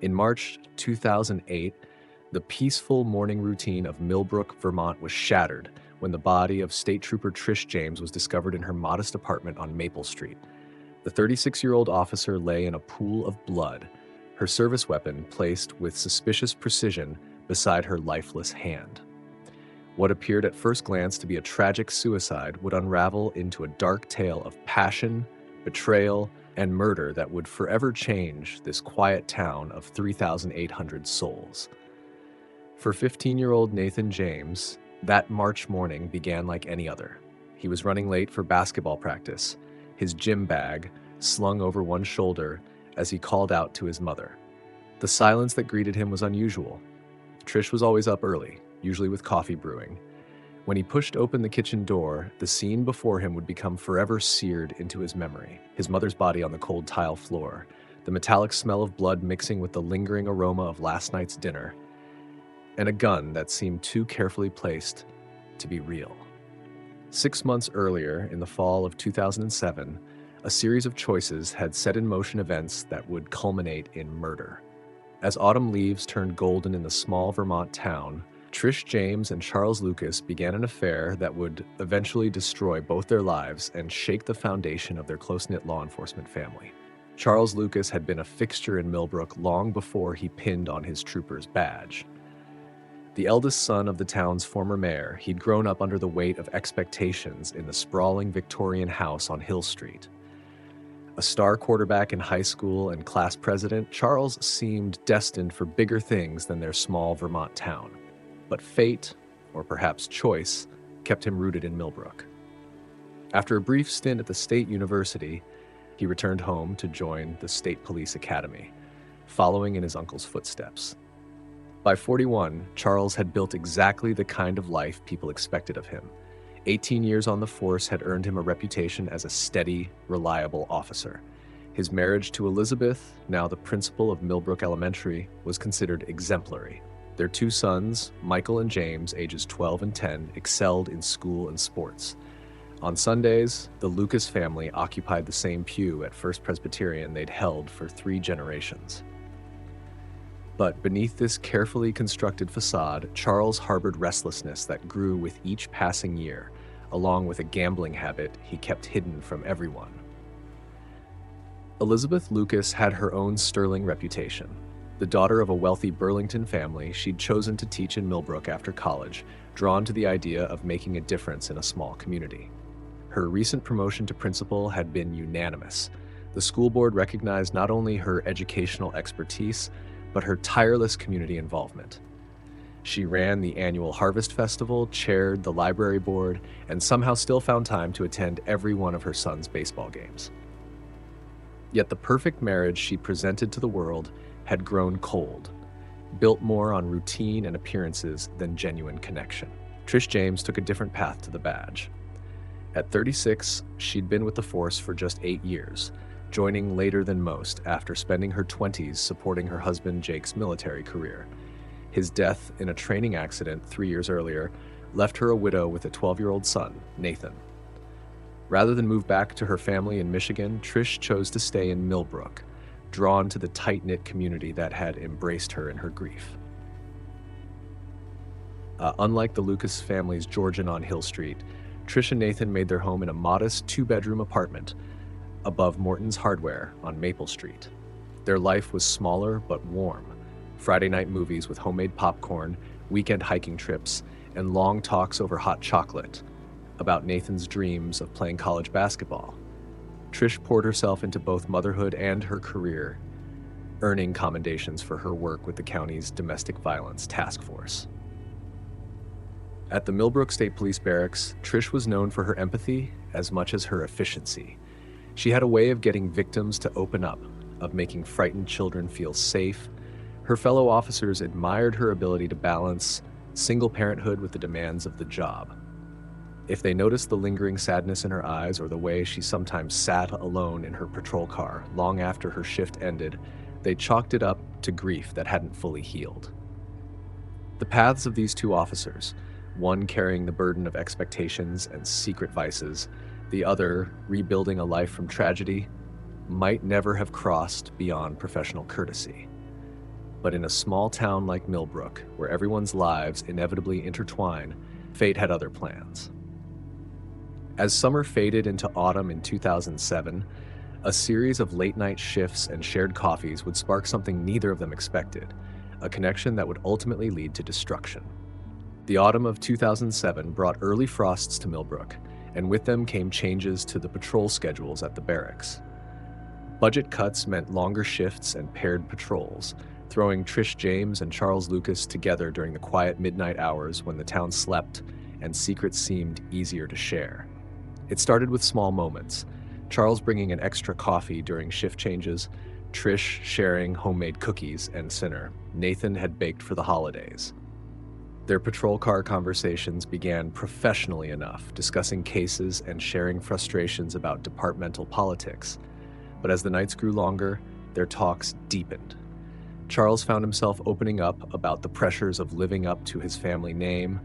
In March 2008, the peaceful morning routine of Millbrook, Vermont was shattered when the body of State Trooper Trish James was discovered in her modest apartment on Maple Street. The 36-year-old officer lay in a pool of blood, her service weapon placed with suspicious precision beside her lifeless hand. What appeared at first glance to be a tragic suicide would unravel into a dark tale of passion, betrayal, and murder that would forever change this quiet town of 3,800 souls. For 15-year-old Nathan James, that March morning began like any other. He was running late for basketball practice, his gym bag slung over one shoulder as he called out to his mother. The silence that greeted him was unusual. Trish was always up early, usually with coffee brewing. When he pushed open the kitchen door, the scene before him would become forever seared into his memory. His mother's body on the cold tile floor, the metallic smell of blood mixing with the lingering aroma of last night's dinner, and a gun that seemed too carefully placed to be real. 6 months earlier, in the fall of 2007, a series of choices had set in motion events that would culminate in murder. As autumn leaves turned golden in the small Vermont town, Trish James and Charles Lucas began an affair that would eventually destroy both their lives and shake the foundation of their close-knit law enforcement family. Charles Lucas had been a fixture in Millbrook long before he pinned on his trooper's badge. The eldest son of the town's former mayor, he'd grown up under the weight of expectations in the sprawling Victorian house on Hill Street. A star quarterback in high school and class president, Charles seemed destined for bigger things than their small Vermont town. But fate, or perhaps choice, kept him rooted in Millbrook. After a brief stint at the state university, he returned home to join the State Police Academy, following in his uncle's footsteps. By 41, Charles had built exactly the kind of life people expected of him. 18 years on the force had earned him a reputation as a steady, reliable officer. His marriage to Elizabeth, now the principal of Millbrook Elementary, was considered exemplary. Their 2 sons, Michael and James, ages 12 and 10, excelled in school and sports. On Sundays, the Lucas family occupied the same pew at First Presbyterian they'd held for 3 generations. But beneath this carefully constructed facade, Charles harbored restlessness that grew with each passing year, along with a gambling habit he kept hidden from everyone. Elizabeth Lucas had her own sterling reputation. The daughter of a wealthy Burlington family, she'd chosen to teach in Millbrook after college, drawn to the idea of making a difference in a small community. Her recent promotion to principal had been unanimous. The school board recognized not only her educational expertise, but her tireless community involvement. She ran the annual Harvest Festival, chaired the library board, and somehow still found time to attend every one of her son's baseball games. Yet the perfect marriage she presented to the world had grown cold, built more on routine and appearances than genuine connection. Trish James took a different path to the badge. At 36, she'd been with the force for just 8 years, joining later than most after spending her 20s supporting her husband Jake's military career. His death in a training accident 3 years earlier left her a widow with a 12-year-old son, Nathan. Rather than move back to her family in Michigan, Trish chose to stay in Millbrook, drawn to the tight-knit community that had embraced her in her grief. Unlike the Lucas family's Georgian on Hill Street, Trish and Nathan made their home in a modest 2-bedroom apartment above Morton's Hardware on Maple Street. Their life was smaller but warm. Friday night movies with homemade popcorn, weekend hiking trips, and long talks over hot chocolate about Nathan's dreams of playing college basketball. Trish poured herself into both motherhood and her career, earning commendations for her work with the county's domestic violence task force. At the Millbrook State Police Barracks, Trish was known for her empathy as much as her efficiency. She had a way of getting victims to open up, of making frightened children feel safe. Her fellow officers admired her ability to balance single parenthood with the demands of the job. If they noticed the lingering sadness in her eyes or the way she sometimes sat alone in her patrol car long after her shift ended, they chalked it up to grief that hadn't fully healed. The paths of these 2 officers, one carrying the burden of expectations and secret vices, the other rebuilding a life from tragedy, might never have crossed beyond professional courtesy. But in a small town like Millbrook, where everyone's lives inevitably intertwine, fate had other plans. As summer faded into autumn in 2007, a series of late-night shifts and shared coffees would spark something neither of them expected, a connection that would ultimately lead to destruction. The autumn of 2007 brought early frosts to Millbrook, and with them came changes to the patrol schedules at the barracks. Budget cuts meant longer shifts and paired patrols, throwing Trish James and Charles Lucas together during the quiet midnight hours when the town slept and secrets seemed easier to share. It started with small moments, Charles bringing an extra coffee during shift changes, Trish sharing homemade cookies, and Sinner, Nathan had baked for the holidays. Their patrol car conversations began professionally enough, discussing cases and sharing frustrations about departmental politics. But as the nights grew longer, their talks deepened. Charles found himself opening up about the pressures of living up to his family name,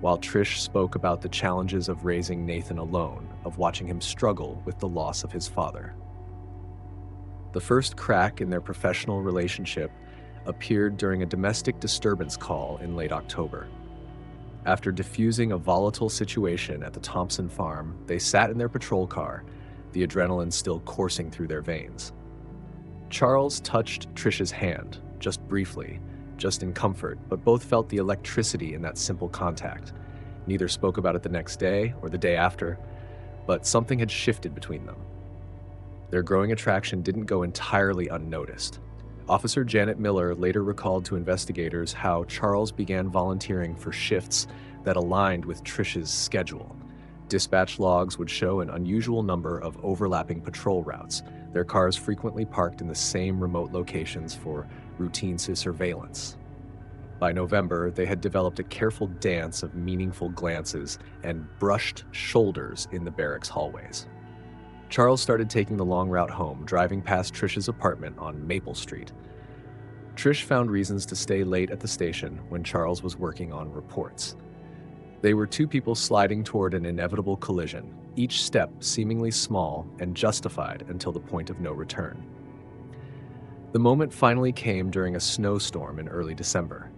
while Trish spoke about the challenges of raising Nathan alone, of watching him struggle with the loss of his father. The first crack in their professional relationship appeared during a domestic disturbance call in late October. After diffusing a volatile situation at the Thompson farm, they sat in their patrol car, the adrenaline still coursing through their veins. Charles touched Trish's hand, just briefly, just in comfort, but both felt the electricity in that simple contact. Neither spoke about it the next day or the day after, but something had shifted between them. Their growing attraction didn't go entirely unnoticed. Officer Janet Miller later recalled to investigators how Charles began volunteering for shifts that aligned with Trish's schedule. Dispatch logs would show an unusual number of overlapping patrol routes, their cars frequently parked in the same remote locations for routine surveillance. By November, they had developed a careful dance of meaningful glances and brushed shoulders in the barracks hallways. Charles started taking the long route home, driving past Trish's apartment on Maple Street. Trish found reasons to stay late at the station when Charles was working on reports. They were two people sliding toward an inevitable collision, each step seemingly small and justified until the point of no return. The moment finally came during a snowstorm in early December.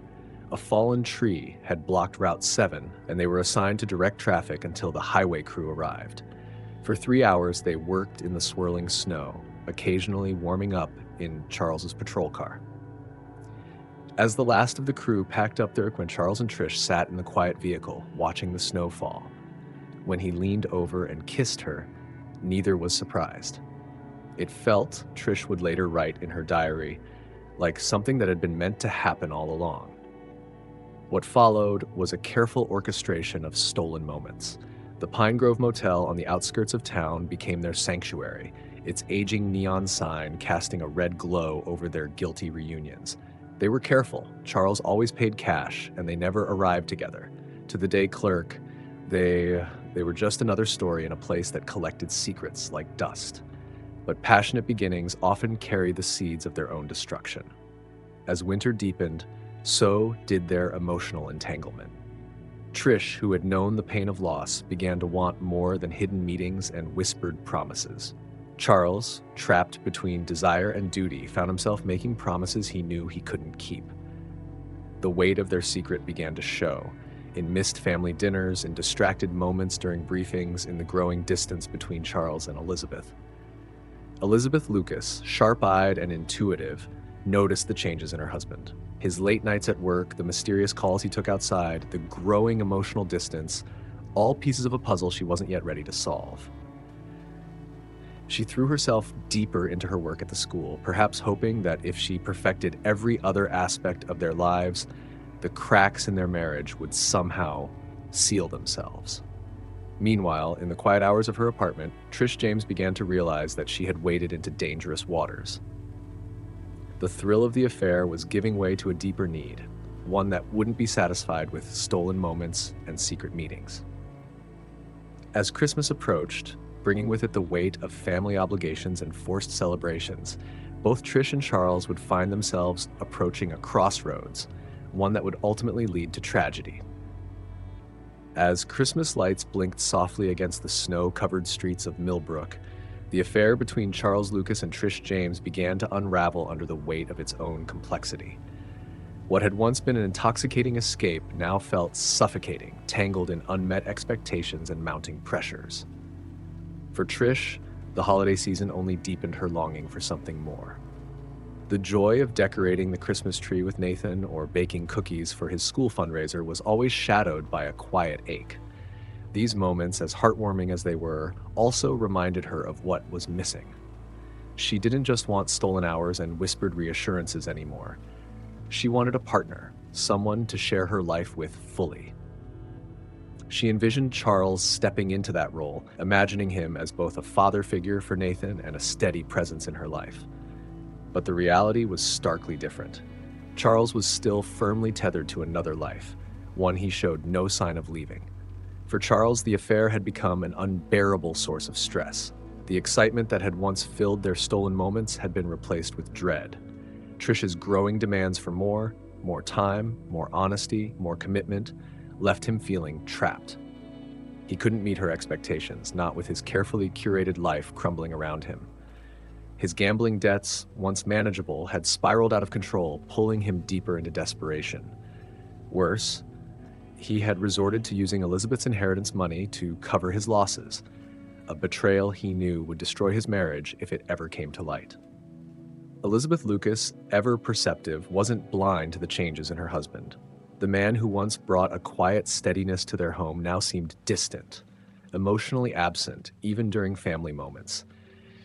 A fallen tree had blocked Route 7, and they were assigned to direct traffic until the highway crew arrived. For 3 hours, they worked in the swirling snow, occasionally warming up in Charles's patrol car. As the last of the crew packed up their equipment, Charles and Trish sat in the quiet vehicle, watching the snow fall. When he leaned over and kissed her, neither was surprised. It felt, Trish would later write in her diary, like something that had been meant to happen all along. What followed was a careful orchestration of stolen moments. The Pine Grove Motel on the outskirts of town became their sanctuary, its aging neon sign casting a red glow over their guilty reunions. They were careful. Charles always paid cash, and they never arrived together. To the day clerk, they were just another story in a place that collected secrets like dust. But passionate beginnings often carry the seeds of their own destruction. As winter deepened, so did their emotional entanglement. Trish, who had known the pain of loss, began to want more than hidden meetings and whispered promises. Charles, trapped between desire and duty, found himself making promises he knew he couldn't keep. The weight of their secret began to show, in missed family dinners, in distracted moments during briefings, in the growing distance between Charles and Elizabeth. Elizabeth Lucas, sharp-eyed and intuitive, noticed the changes in her husband. His late nights at work, the mysterious calls he took outside, the growing emotional distance, all pieces of a puzzle she wasn't yet ready to solve. She threw herself deeper into her work at the school, perhaps hoping that if she perfected every other aspect of their lives, the cracks in their marriage would somehow seal themselves. Meanwhile, in the quiet hours of her apartment, Trish James began to realize that she had waded into dangerous waters. The thrill of the affair was giving way to a deeper need, one that wouldn't be satisfied with stolen moments and secret meetings. As Christmas approached, bringing with it the weight of family obligations and forced celebrations, both Trish and Charles would find themselves approaching a crossroads, one that would ultimately lead to tragedy. As Christmas lights blinked softly against the snow-covered streets of Millbrook, the affair between Charles Lucas and Trish James began to unravel under the weight of its own complexity. What had once been an intoxicating escape now felt suffocating, tangled in unmet expectations and mounting pressures. For Trish, the holiday season only deepened her longing for something more. The joy of decorating the Christmas tree with Nathan or baking cookies for his school fundraiser was always shadowed by a quiet ache. These moments, as heartwarming as they were, also reminded her of what was missing. She didn't just want stolen hours and whispered reassurances anymore. She wanted a partner, someone to share her life with fully. She envisioned Charles stepping into that role, imagining him as both a father figure for Nathan and a steady presence in her life. But the reality was starkly different. Charles was still firmly tethered to another life, one he showed no sign of leaving. For Charles, the affair had become an unbearable source of stress. The excitement that had once filled their stolen moments had been replaced with dread. Trish's growing demands for more time, more honesty, more commitment, left him feeling trapped. He couldn't meet her expectations, not with his carefully curated life crumbling around him. His gambling debts, once manageable, had spiraled out of control, pulling him deeper into desperation. Worse, he had resorted to using Elizabeth's inheritance money to cover his losses, a betrayal he knew would destroy his marriage if it ever came to light. Elizabeth Lucas, ever perceptive, wasn't blind to the changes in her husband. The man who once brought a quiet steadiness to their home now seemed distant, emotionally absent, even during family moments.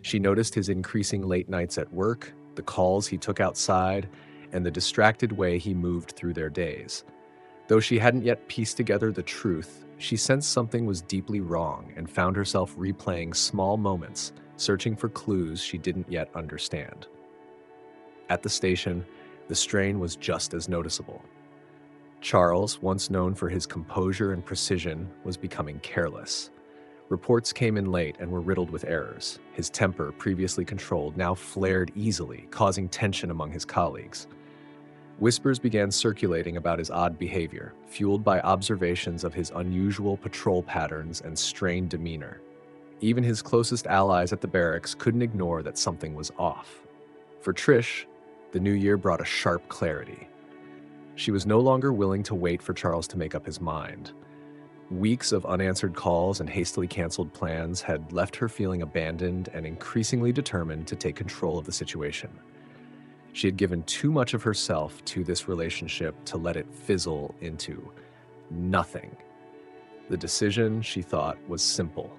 She noticed his increasing late nights at work, the calls he took outside, and the distracted way he moved through their days. Though she hadn't yet pieced together the truth, she sensed something was deeply wrong and found herself replaying small moments, searching for clues she didn't yet understand. At the station, the strain was just as noticeable. Charles, once known for his composure and precision, was becoming careless. Reports came in late and were riddled with errors. His temper, previously controlled, now flared easily, causing tension among his colleagues. Whispers began circulating about his odd behavior, fueled by observations of his unusual patrol patterns and strained demeanor. Even his closest allies at the barracks couldn't ignore that something was off. For Trish, the new year brought a sharp clarity. She was no longer willing to wait for Charles to make up his mind. Weeks of unanswered calls and hastily canceled plans had left her feeling abandoned and increasingly determined to take control of the situation. She had given too much of herself to this relationship to let it fizzle into nothing. The decision, she thought, was simple.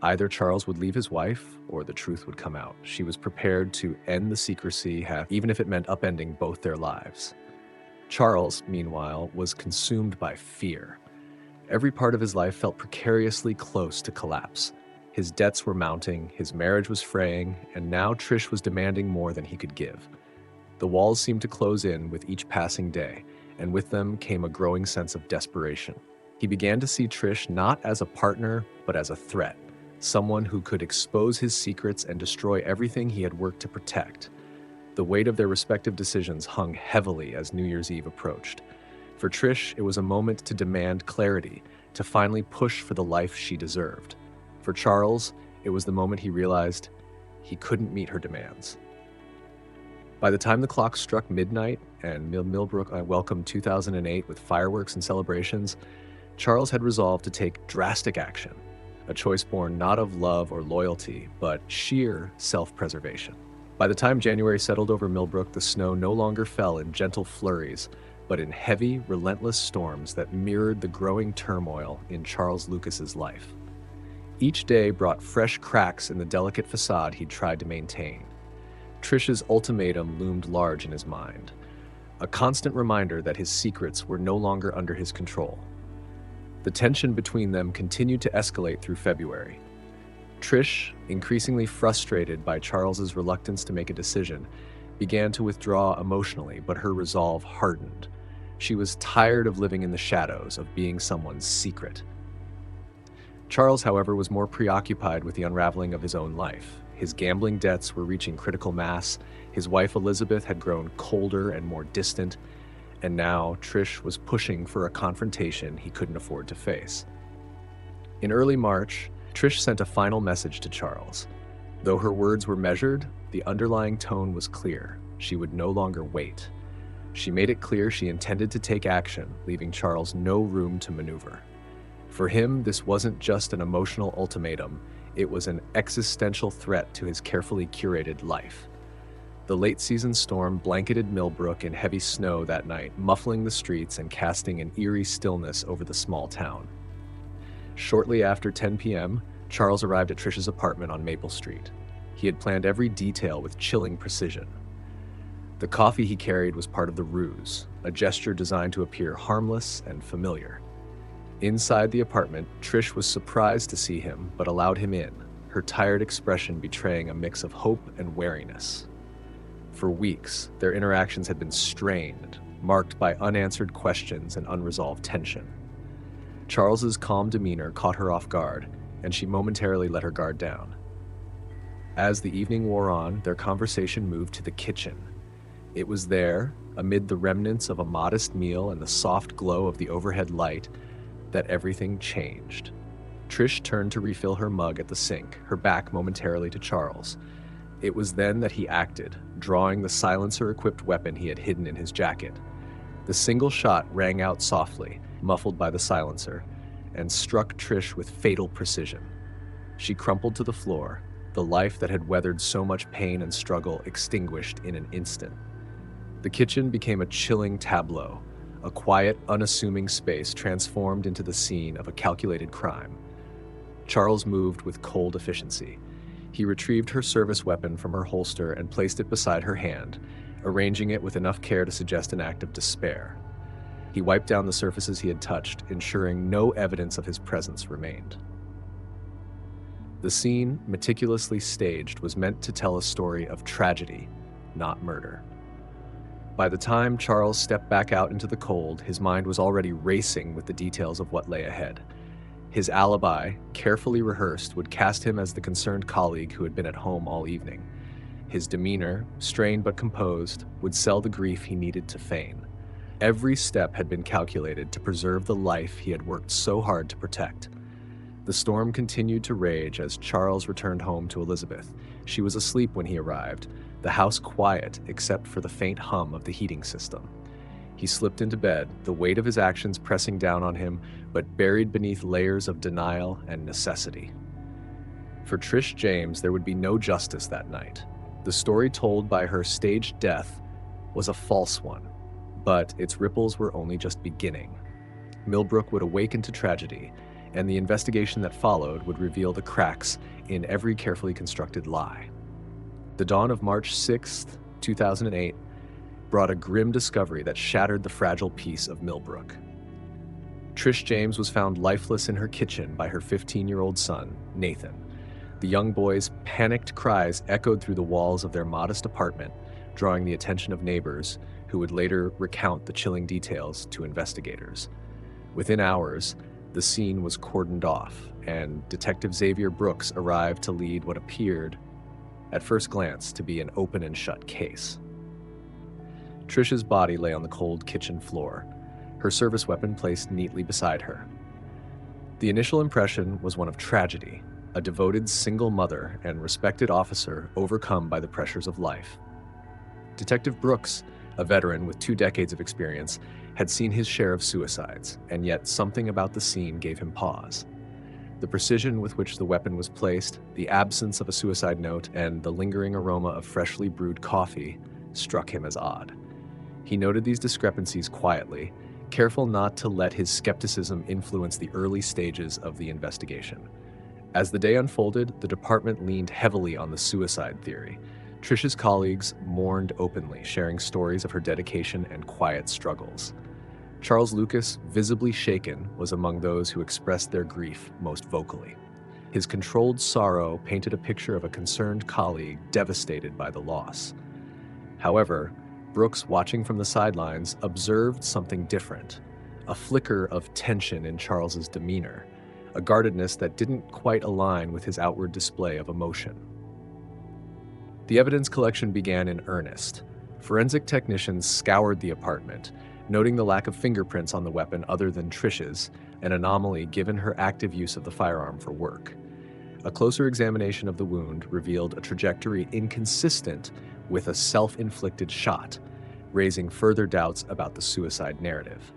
Either Charles would leave his wife or the truth would come out. She was prepared to end the secrecy, even if it meant upending both their lives. Charles, meanwhile, was consumed by fear. Every part of his life felt precariously close to collapse. His debts were mounting, his marriage was fraying, and now Trish was demanding more than he could give. The walls seemed to close in with each passing day, and with them came a growing sense of desperation. He began to see Trish not as a partner, but as a threat, someone who could expose his secrets and destroy everything he had worked to protect. The weight of their respective decisions hung heavily as New Year's Eve approached. For Trish, it was a moment to demand clarity, to finally push for the life she deserved. For Charles, it was the moment he realized he couldn't meet her demands. By the time the clock struck midnight and Millbrook welcomed 2008 with fireworks and celebrations, Charles had resolved to take drastic action, a choice born not of love or loyalty, but sheer self-preservation. By the time January settled over Millbrook, the snow no longer fell in gentle flurries, but in heavy, relentless storms that mirrored the growing turmoil in Charles Lucas's life. Each day brought fresh cracks in the delicate facade he'd tried to maintain. Trish's ultimatum loomed large in his mind, a constant reminder that his secrets were no longer under his control. The tension between them continued to escalate through February. Trish, increasingly frustrated by Charles's reluctance to make a decision, began to withdraw emotionally, but her resolve hardened. She was tired of living in the shadows, of being someone's secret. Charles, however, was more preoccupied with the unraveling of his own life. His gambling debts were reaching critical mass, his wife Elizabeth had grown colder and more distant, and now Trish was pushing for a confrontation he couldn't afford to face. In early March, Trish sent a final message to Charles. Though her words were measured, the underlying tone was clear. She would no longer wait. She made it clear she intended to take action, leaving Charles no room to maneuver. For him, this wasn't just an emotional ultimatum, it was an existential threat to his carefully curated life. The late-season storm blanketed Millbrook in heavy snow that night, muffling the streets and casting an eerie stillness over the small town. Shortly after 10 p.m., Charles arrived at Trish's apartment on Maple Street. He had planned every detail with chilling precision. The coffee he carried was part of the ruse, a gesture designed to appear harmless and familiar. Inside the apartment, Trish was surprised to see him, but allowed him in, her tired expression betraying a mix of hope and wariness. For weeks, their interactions had been strained, marked by unanswered questions and unresolved tension. Charles's calm demeanor caught her off guard, and she momentarily let her guard down. As the evening wore on, their conversation moved to the kitchen. It was there, amid the remnants of a modest meal and the soft glow of the overhead light, that everything changed. Trish turned to refill her mug at the sink, her back momentarily to Charles. It was then that he acted, drawing the silencer-equipped weapon he had hidden in his jacket. The single shot rang out softly, muffled by the silencer, and struck Trish with fatal precision. She crumpled to the floor, the life that had weathered so much pain and struggle extinguished in an instant. The kitchen became a chilling tableau, a quiet, unassuming space transformed into the scene of a calculated crime. Charles moved with cold efficiency. He retrieved her service weapon from her holster and placed it beside her hand, arranging it with enough care to suggest an act of despair. He wiped down the surfaces he had touched, ensuring no evidence of his presence remained. The scene, meticulously staged, was meant to tell a story of tragedy, not murder. By the time Charles stepped back out into the cold, his mind was already racing with the details of what lay ahead. His alibi, carefully rehearsed, would cast him as the concerned colleague who had been at home all evening. His demeanor, strained but composed, would sell the grief he needed to feign. Every step had been calculated to preserve the life he had worked so hard to protect. The storm continued to rage as Charles returned home to Elizabeth. She was asleep when he arrived, the house quiet except for the faint hum of the heating system. He slipped into bed, the weight of his actions pressing down on him, but buried beneath layers of denial and necessity. For Trish James, there would be no justice that night. The story told by her staged death was a false one, but its ripples were only just beginning. Millbrook would awaken to tragedy, and the investigation that followed would reveal the cracks in every carefully constructed lie. The dawn of March 6, 2008, brought a grim discovery that shattered the fragile peace of Millbrook. Trish James was found lifeless in her kitchen by her 15-year-old son, Nathan. The young boy's panicked cries echoed through the walls of their modest apartment, drawing the attention of neighbors who would later recount the chilling details to investigators. Within hours, the scene was cordoned off, and Detective Xavier Brooks arrived to lead what appeared, at first glance, to be an open and shut case. Trish's body lay on the cold kitchen floor, her service weapon placed neatly beside her. The initial impression was one of tragedy, a devoted single mother and respected officer overcome by the pressures of life. Detective Brooks, a veteran with 2 decades of experience, had seen his share of suicides, and yet something about the scene gave him pause. The precision with which the weapon was placed, the absence of a suicide note, and the lingering aroma of freshly brewed coffee struck him as odd. He noted these discrepancies quietly, careful not to let his skepticism influence the early stages of the investigation. As the day unfolded, the department leaned heavily on the suicide theory. Trish's colleagues mourned openly, sharing stories of her dedication and quiet struggles. Charles Lucas, visibly shaken, was among those who expressed their grief most vocally. His controlled sorrow painted a picture of a concerned colleague devastated by the loss. However, Brooks, watching from the sidelines, observed something different, a flicker of tension in Charles's demeanor, a guardedness that didn't quite align with his outward display of emotion. The evidence collection began in earnest. Forensic technicians scoured the apartment, noting the lack of fingerprints on the weapon other than Trish's, an anomaly given her active use of the firearm for work. A closer examination of the wound revealed a trajectory inconsistent with a self-inflicted shot. raising further doubts about the suicide narrative.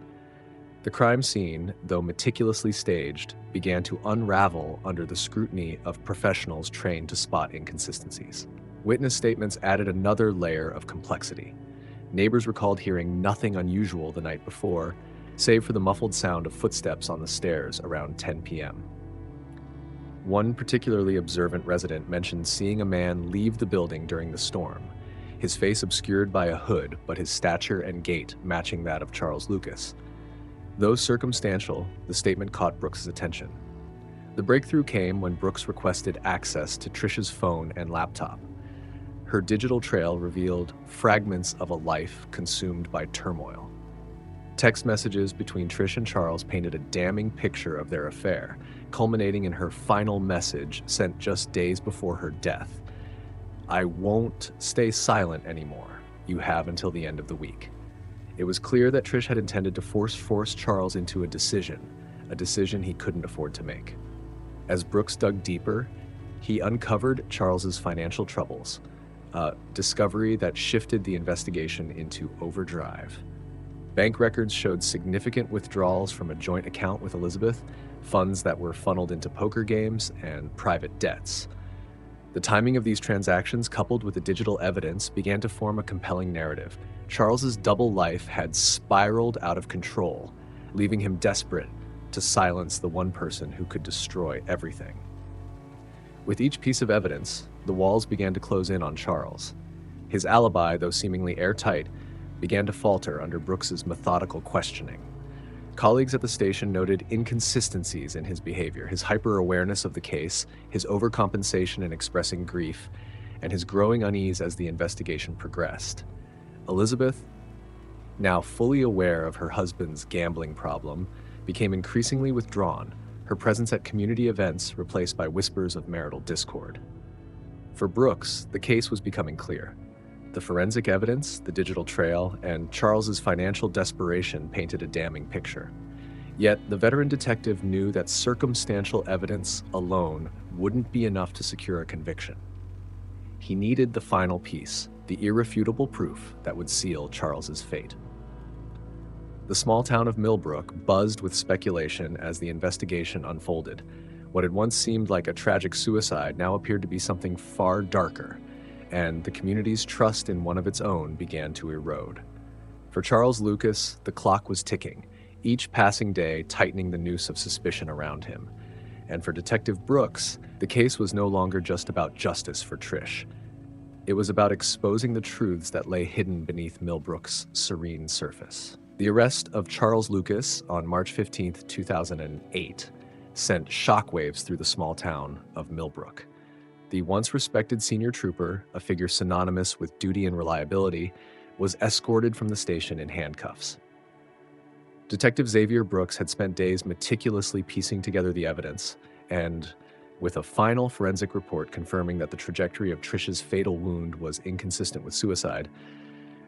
The crime scene, though meticulously staged, began to unravel under the scrutiny of professionals trained to spot inconsistencies. Witness statements added another layer of complexity. Neighbors recalled hearing nothing unusual the night before, save for the muffled sound of footsteps on the stairs around 10 p.m. One particularly observant resident mentioned seeing a man leave the building during the storm, his face obscured by a hood, but his stature and gait matching that of Charles Lucas. Though circumstantial, the statement caught Brooks' attention. The breakthrough came when Brooks requested access to Trish's phone and laptop. Her digital trail revealed fragments of a life consumed by turmoil. Text messages between Trish and Charles painted a damning picture of their affair, culminating in her final message sent just days before her death. "I won't stay silent anymore. You have until the end of the week." It was clear that Trish had intended to force Charles into a decision he couldn't afford to make. As Brooks dug deeper, he uncovered Charles's financial troubles, a discovery that shifted the investigation into overdrive. Bank records showed significant withdrawals from a joint account with Elizabeth, funds that were funneled into poker games and private debts. The timing of these transactions, coupled with the digital evidence, began to form a compelling narrative. Charles's double life had spiraled out of control, leaving him desperate to silence the one person who could destroy everything. With each piece of evidence, the walls began to close in on Charles. His alibi, though seemingly airtight, began to falter under Brooks's methodical questioning. Colleagues at the station noted inconsistencies in his behavior, his hyper-awareness of the case, his overcompensation in expressing grief, and his growing unease as the investigation progressed. Elizabeth, now fully aware of her husband's gambling problem, became increasingly withdrawn, her presence at community events replaced by whispers of marital discord. For Brooks, the case was becoming clear. The forensic evidence, the digital trail, and Charles's financial desperation painted a damning picture. Yet, the veteran detective knew that circumstantial evidence alone wouldn't be enough to secure a conviction. He needed the final piece, the irrefutable proof that would seal Charles's fate. The small town of Millbrook buzzed with speculation as the investigation unfolded. What had once seemed like a tragic suicide now appeared to be something far darker, and the community's trust in one of its own began to erode. For Charles Lucas, the clock was ticking, each passing day tightening the noose of suspicion around him. And for Detective Brooks, the case was no longer just about justice for Trish. It was about exposing the truths that lay hidden beneath Millbrook's serene surface. The arrest of Charles Lucas on March 15, 2008, sent shockwaves through the small town of Millbrook. The once respected senior trooper, a figure synonymous with duty and reliability, was escorted from the station in handcuffs. Detective Xavier Brooks had spent days meticulously piecing together the evidence, and with a final forensic report confirming that the trajectory of Trish's fatal wound was inconsistent with suicide,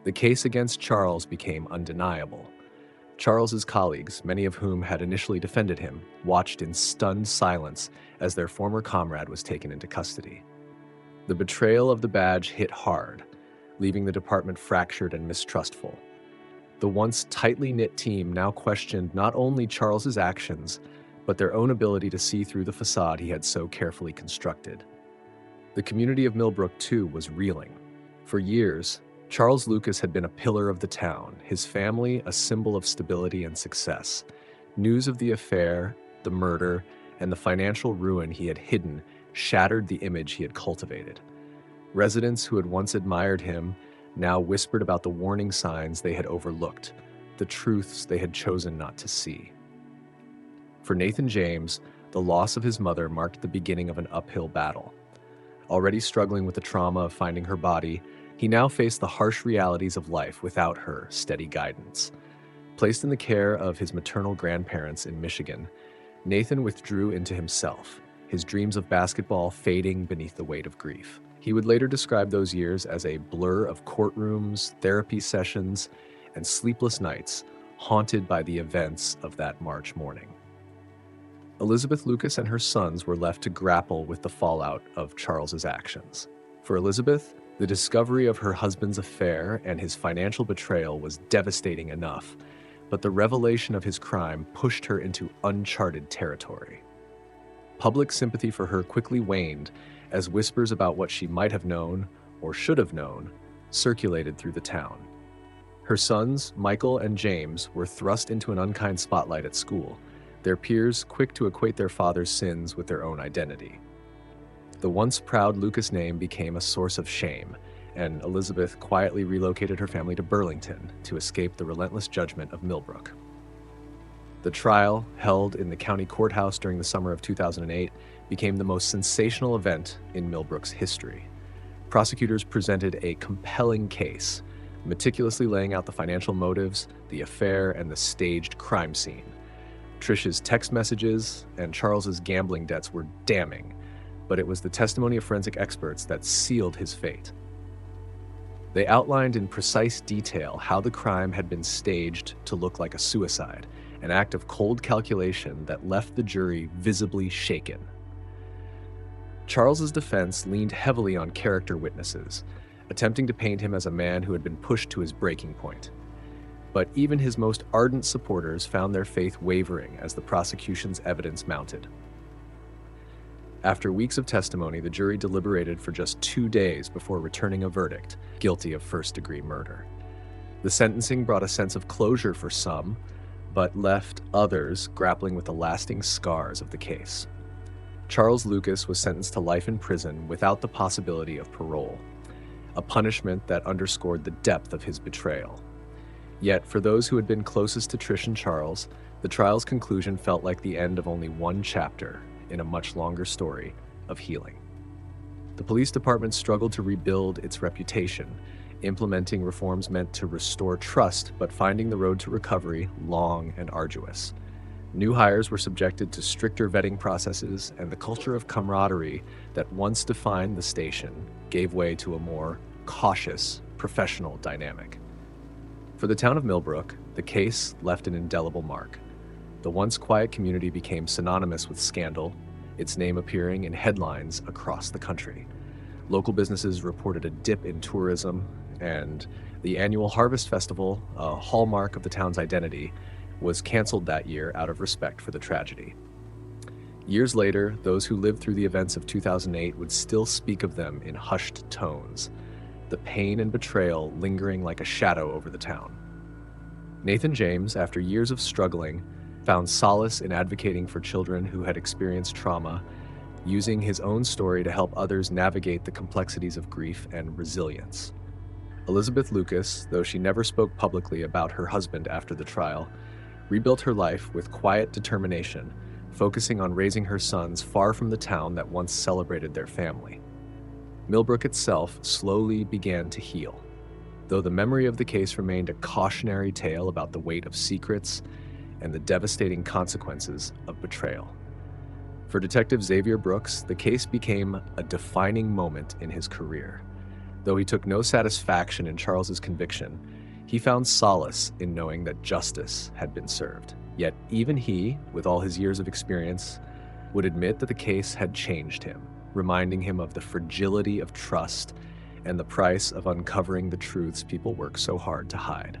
the case against Charles became undeniable. Charles's colleagues, many of whom had initially defended him, watched in stunned silence as their former comrade was taken into custody. The betrayal of the badge hit hard, leaving the department fractured and mistrustful. The once tightly knit team now questioned not only Charles's actions, but their own ability to see through the facade he had so carefully constructed. The community of Millbrook, too, was reeling. For years, Charles Lucas had been a pillar of the town, his family a symbol of stability and success. News of the affair, the murder, and the financial ruin he had hidden shattered the image he had cultivated. Residents who had once admired him now whispered about the warning signs they had overlooked, the truths they had chosen not to see. For Nathan James, the loss of his mother marked the beginning of an uphill battle. Already struggling with the trauma of finding her body, he now faced the harsh realities of life without her steady guidance. Placed in the care of his maternal grandparents in Michigan, Nathan withdrew into himself, his dreams of basketball fading beneath the weight of grief. He would later describe those years as a blur of courtrooms, therapy sessions, and sleepless nights, haunted by the events of that March morning. Elizabeth Lucas and her sons were left to grapple with the fallout of Charles's actions. For Elizabeth, The discovery of her husband's affair and his financial betrayal was devastating enough, but the revelation of his crime pushed her into uncharted territory. Public sympathy for her quickly waned as whispers about what she might have known, or should have known, circulated through the town. Her sons, Michael and James, were thrust into an unkind spotlight at school, their peers quick to equate their father's sins with their own identity. The once proud Lucas name became a source of shame, and Elizabeth quietly relocated her family to Burlington to escape the relentless judgment of Millbrook. The trial, held in the county courthouse during the summer of 2008, became the most sensational event in Millbrook's history. Prosecutors presented a compelling case, meticulously laying out the financial motives, the affair, and the staged crime scene. Trish's text messages and Charles's gambling debts were damning, but it was the testimony of forensic experts that sealed his fate. They outlined in precise detail how the crime had been staged to look like a suicide, an act of cold calculation that left the jury visibly shaken. Charles's defense leaned heavily on character witnesses, attempting to paint him as a man who had been pushed to his breaking point. But even his most ardent supporters found their faith wavering as the prosecution's evidence mounted. After weeks of testimony, the jury deliberated for just 2 days before returning a verdict, guilty of first-degree murder. The sentencing brought a sense of closure for some, but left others grappling with the lasting scars of the case. Charles Lucas was sentenced to life in prison without the possibility of parole, a punishment that underscored the depth of his betrayal. Yet, for those who had been closest to Trish and Charles, the trial's conclusion felt like the end of only one chapter in a much longer story of healing. The police department struggled to rebuild its reputation, implementing reforms meant to restore trust, but finding the road to recovery long and arduous. New hires were subjected to stricter vetting processes, and the culture of camaraderie that once defined the station gave way to a more cautious, professional dynamic. For the town of Millbrook, the case left an indelible mark. The once quiet community became synonymous with scandal, its name appearing in headlines across the country. Local businesses reported a dip in tourism, and the annual Harvest Festival, a hallmark of the town's identity, was canceled that year out of respect for the tragedy. Years later, those who lived through the events of 2008 would still speak of them in hushed tones, the pain and betrayal lingering like a shadow over the town. Nathan James, after years of struggling, found solace in advocating for children who had experienced trauma, using his own story to help others navigate the complexities of grief and resilience. Elizabeth Lucas, though she never spoke publicly about her husband after the trial, rebuilt her life with quiet determination, focusing on raising her sons far from the town that once celebrated their family. Millbrook itself slowly began to heal, though the memory of the case remained a cautionary tale about the weight of secrets and the devastating consequences of betrayal. For Detective Xavier Brooks, the case became a defining moment in his career. Though he took no satisfaction in Charles's conviction, he found solace in knowing that justice had been served. Yet even he, with all his years of experience, would admit that the case had changed him, reminding him of the fragility of trust and the price of uncovering the truths people work so hard to hide.